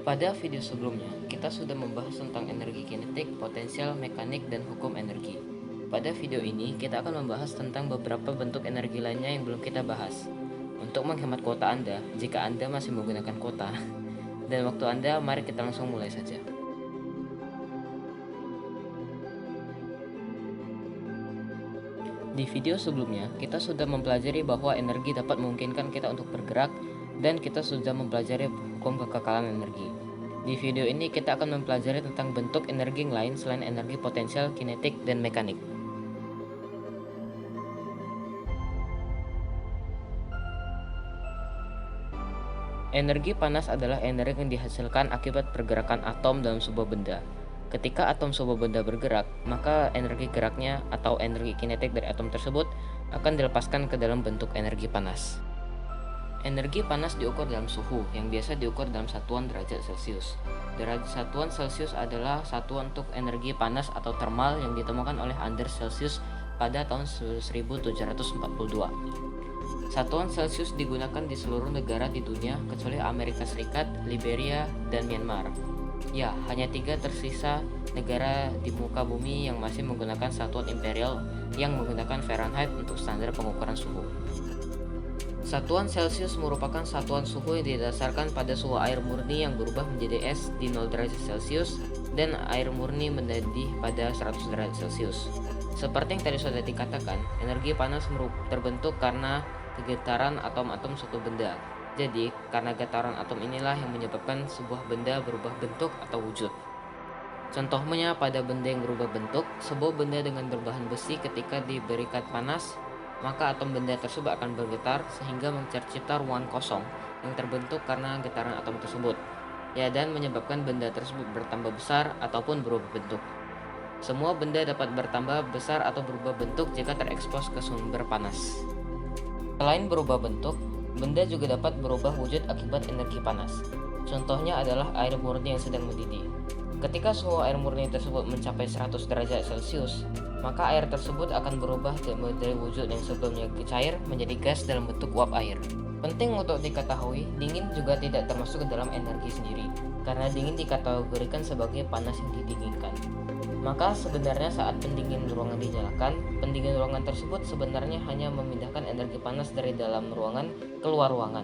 Pada video sebelumnya, kita sudah membahas tentang energi kinetik, potensial, mekanik, dan hukum energi. Pada video ini, kita akan membahas tentang beberapa bentuk energi lainnya yang belum kita bahas. Untuk menghemat kuota Anda, jika Anda masih menggunakan kuota, dan waktu Anda, mari kita langsung mulai saja. Di video sebelumnya, kita sudah mempelajari bahwa energi dapat memungkinkan kita untuk bergerak, dan kita sudah mempelajari hukum kekekalan energi. Di video ini kita akan mempelajari tentang bentuk energi yang lain selain energi potensial, kinetik, dan mekanik. Energi panas adalah energi yang dihasilkan akibat pergerakan atom dalam sebuah benda. Ketika atom sebuah benda bergerak, maka energi geraknya atau energi kinetik dari atom tersebut akan dilepaskan ke dalam bentuk energi panas. Energi panas diukur dalam suhu, yang biasa diukur dalam satuan derajat Celcius. Satuan Celcius adalah satuan untuk energi panas atau thermal yang ditemukan oleh Anders Celsius pada tahun 1742. Satuan Celcius digunakan di seluruh negara di dunia kecuali Amerika Serikat, Liberia, dan Myanmar. Ya, hanya 3 tersisa negara di muka bumi yang masih menggunakan satuan imperial yang menggunakan Fahrenheit untuk standar pengukuran suhu. Satuan Celcius merupakan satuan suhu yang didasarkan pada suhu air murni yang berubah menjadi es di 0 derajat Celcius dan air murni mendidih pada 100 derajat Celcius. Seperti yang tadi sudah dikatakan, energi panas terbentuk karena getaran atom-atom suatu benda. Jadi, karena getaran atom inilah yang menyebabkan sebuah benda berubah bentuk atau wujud. Contohnya pada benda yang berubah bentuk, sebuah benda dengan berbahan besi ketika diberikan panas, maka atom benda tersebut akan bergetar sehingga tercipta ruangan kosong yang terbentuk karena getaran atom tersebut, dan menyebabkan benda tersebut bertambah besar ataupun berubah bentuk. Semua benda dapat bertambah besar atau berubah bentuk jika terekspos ke sumber panas. Selain berubah bentuk, benda juga dapat berubah wujud akibat energi panas. Contohnya adalah air murni yang sedang mendidih. Ketika suhu air murni tersebut mencapai 100 derajat Celcius, maka air tersebut akan berubah dari wujud yang sebelumnya cair menjadi gas dalam bentuk uap air. Penting untuk diketahui, dingin juga tidak termasuk ke dalam energi sendiri, karena dingin dikategorikan sebagai panas yang didinginkan. Maka sebenarnya saat pendingin ruangan dinyalakan, pendingin ruangan tersebut sebenarnya hanya memindahkan energi panas dari dalam ruangan keluar ruangan.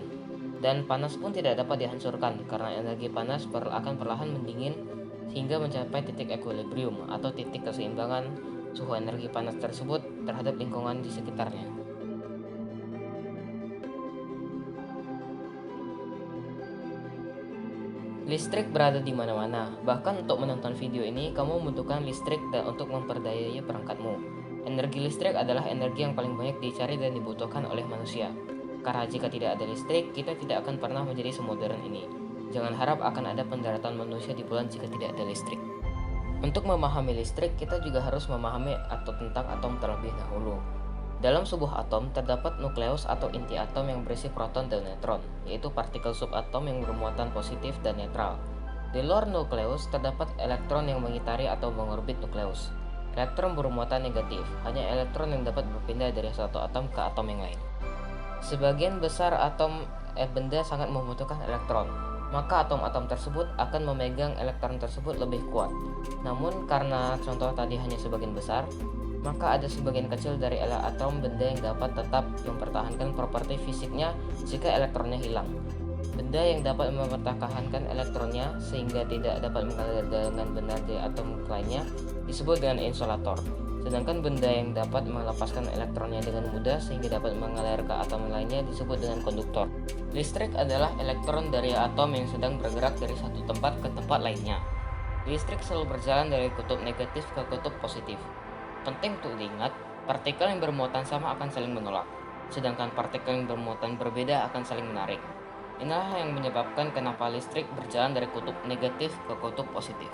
Dan panas pun tidak dapat dihancurkan karena energi panas akan perlahan mendingin hingga mencapai titik equilibrium atau titik keseimbangan suhu energi panas tersebut terhadap lingkungan di sekitarnya. Listrik berada di mana-mana. Bahkan untuk menonton video ini, kamu membutuhkan listrik dan untuk memperdayai perangkatmu. Energi listrik adalah energi yang paling banyak dicari dan dibutuhkan oleh manusia. Karena jika tidak ada listrik, kita tidak akan pernah menjadi semodern ini. Jangan harap akan ada pendaratan manusia di bulan jika tidak ada listrik. Untuk memahami listrik, kita juga harus memahami tentang atom terlebih dahulu. Dalam sebuah atom terdapat nukleus atau inti atom yang berisi proton dan neutron, yaitu partikel subatom yang bermuatan positif dan netral. Di luar nukleus terdapat elektron yang mengitari atau mengorbit nukleus. Elektron bermuatan negatif, hanya elektron yang dapat berpindah dari satu atom ke atom yang lain. Sebagian besar benda sangat membutuhkan elektron, maka atom-atom tersebut akan memegang elektron tersebut lebih kuat. Namun karena contoh tadi hanya sebagian besar, maka ada sebagian kecil dari atom benda yang dapat tetap mempertahankan properti fisiknya jika elektronnya hilang. Benda yang dapat mempertahankan elektronnya sehingga tidak dapat mengalir dengan benar di atom lainnya disebut dengan insulator. Sedangkan benda yang dapat melepaskan elektronnya dengan mudah sehingga dapat mengalir ke atom lainnya disebut dengan konduktor. Listrik adalah elektron dari atom yang sedang bergerak dari satu tempat ke tempat lainnya. Listrik selalu berjalan dari kutub negatif ke kutub positif. Penting untuk diingat, partikel yang bermuatan sama akan saling menolak, sedangkan partikel yang bermuatan berbeda akan saling menarik. Inilah yang menyebabkan kenapa listrik berjalan dari kutub negatif ke kutub positif.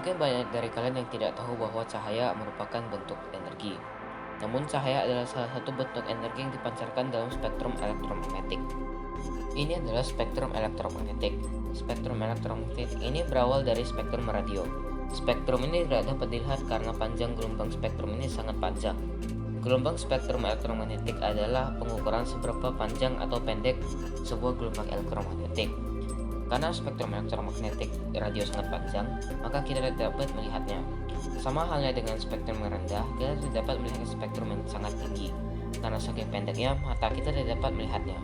Mungkin banyak dari kalian yang tidak tahu bahwa cahaya merupakan bentuk energi. Namun cahaya adalah salah satu bentuk energi yang dipancarkan dalam spektrum elektromagnetik. Ini adalah spektrum elektromagnetik. Spektrum elektromagnetik ini berawal dari spektrum radio. Spektrum ini tidak dapat dilihat karena panjang gelombang spektrum ini sangat panjang. Gelombang spektrum elektromagnetik adalah pengukuran seberapa panjang atau pendek sebuah gelombang elektromagnetik. Karena spektrum elektromagnetik radio sangat panjang, maka kita tidak dapat melihatnya. Sama halnya dengan spektrum yang rendah, kita tidak dapat melihat spektrum yang sangat tinggi. Karena saking pendeknya, mata kita tidak dapat melihatnya.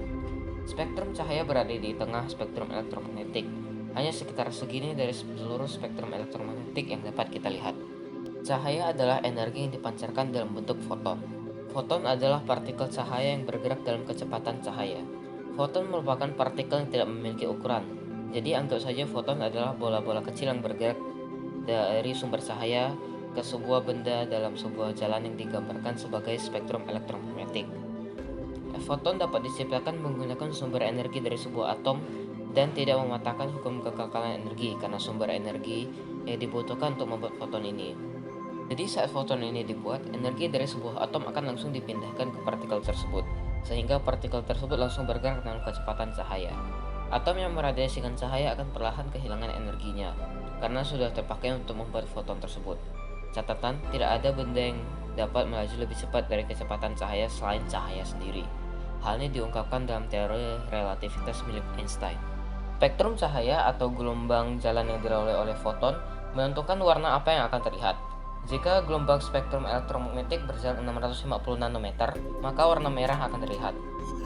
Spektrum cahaya berada di tengah spektrum elektromagnetik. Hanya sekitar segini dari seluruh spektrum elektromagnetik yang dapat kita lihat. Cahaya adalah energi yang dipancarkan dalam bentuk foton. Foton adalah partikel cahaya yang bergerak dalam kecepatan cahaya. Foton merupakan partikel yang tidak memiliki ukuran. Jadi anggap saja foton adalah bola-bola kecil yang bergerak dari sumber cahaya ke sebuah benda dalam sebuah jalan yang digambarkan sebagai spektrum elektromagnetik. Foton dapat diciptakan menggunakan sumber energi dari sebuah atom dan tidak mematahkan hukum kekekalan energi karena sumber energi yang dibutuhkan untuk membuat foton ini. Jadi saat foton ini dibuat, energi dari sebuah atom akan langsung dipindahkan ke partikel tersebut, sehingga partikel tersebut langsung bergerak dengan kecepatan cahaya. Atom yang meradiasikan cahaya akan perlahan kehilangan energinya, karena sudah terpakai untuk membuat foton tersebut. Catatan, tidak ada benda yang dapat melaju lebih cepat dari kecepatan cahaya selain cahaya sendiri. Hal ini diungkapkan dalam teori relativitas milik Einstein. Spektrum cahaya atau gelombang jalan yang dilalui oleh foton menentukan warna apa yang akan terlihat. Jika gelombang spektrum elektromagnetik berjalan 650 nanometer, maka warna merah akan terlihat.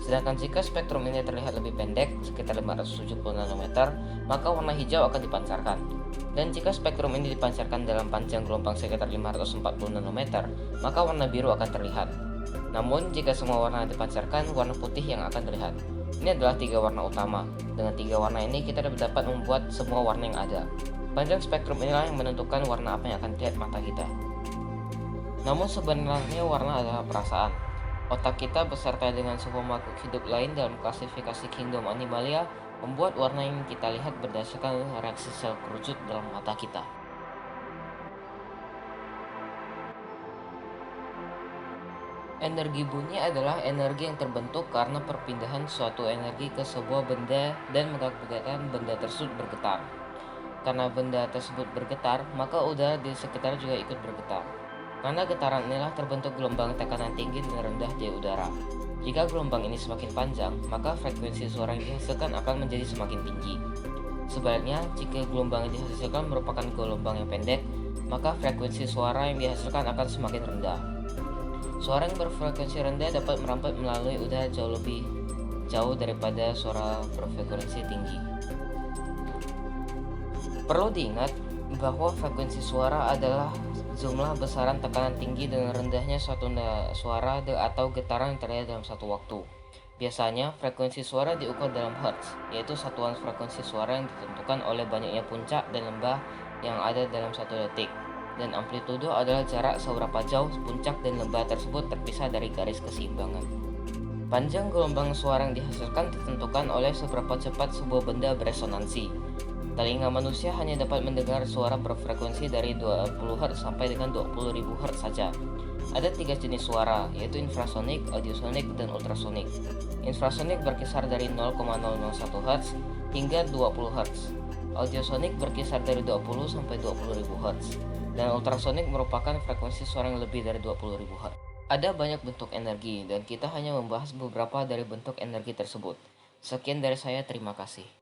Sedangkan jika spektrum ini terlihat lebih pendek, sekitar 570 nanometer, maka warna hijau akan dipancarkan. Dan jika spektrum ini dipancarkan dalam panjang gelombang sekitar 540 nanometer, maka warna biru akan terlihat. Namun, jika semua warna dipancarkan, warna putih yang akan terlihat. Ini adalah 3 warna utama. Dengan 3 warna ini, kita dapat membuat semua warna yang ada. Panjang spektrum inilah yang menentukan warna apa yang akan dilihat mata kita. Namun sebenarnya warna adalah perasaan. Otak kita beserta dengan semua makhluk hidup lain dalam klasifikasi Kingdom Animalia membuat warna yang kita lihat berdasarkan reaksi sel kerucut dalam mata kita. Energi bunyi adalah energi yang terbentuk karena perpindahan suatu energi ke sebuah benda dan mengakibatkan benda tersebut bergetar. Karena benda tersebut bergetar, maka udara di sekitar juga ikut bergetar. Karena getaran inilah terbentuk gelombang tekanan tinggi dan rendah di udara. Jika gelombang ini semakin panjang, maka frekuensi suara yang dihasilkan akan menjadi semakin tinggi. Sebaliknya, jika gelombang yang dihasilkan merupakan gelombang yang pendek, maka frekuensi suara yang dihasilkan akan semakin rendah. Suara yang berfrekuensi rendah dapat merambat melalui udara jauh lebih jauh daripada suara berfrekuensi tinggi. Perlu diingat bahwa frekuensi suara adalah jumlah besaran tekanan tinggi dan rendahnya suatu suara atau getaran yang terjadi dalam satu waktu. Biasanya, frekuensi suara diukur dalam hertz, yaitu satuan frekuensi suara yang ditentukan oleh banyaknya puncak dan lembah yang ada dalam satu detik. Dan amplitudo adalah jarak seberapa jauh puncak dan lembah tersebut terpisah dari garis keseimbangan. Panjang gelombang suara yang dihasilkan ditentukan oleh seberapa cepat sebuah benda beresonansi. Telinga manusia hanya dapat mendengar suara berfrekuensi dari 20 Hz sampai dengan 20.000 Hz saja. Ada 3 jenis suara, yaitu infrasonik, audiosonik, dan ultrasonik. Infrasonik berkisar dari 0,001 Hz hingga 20 Hz. Audiosonik berkisar dari 20 sampai 20.000 Hz. Dan ultrasonik merupakan frekuensi suara yang lebih dari 20.000 Hz. Ada banyak bentuk energi, dan kita hanya membahas beberapa dari bentuk energi tersebut. Sekian dari saya, terima kasih.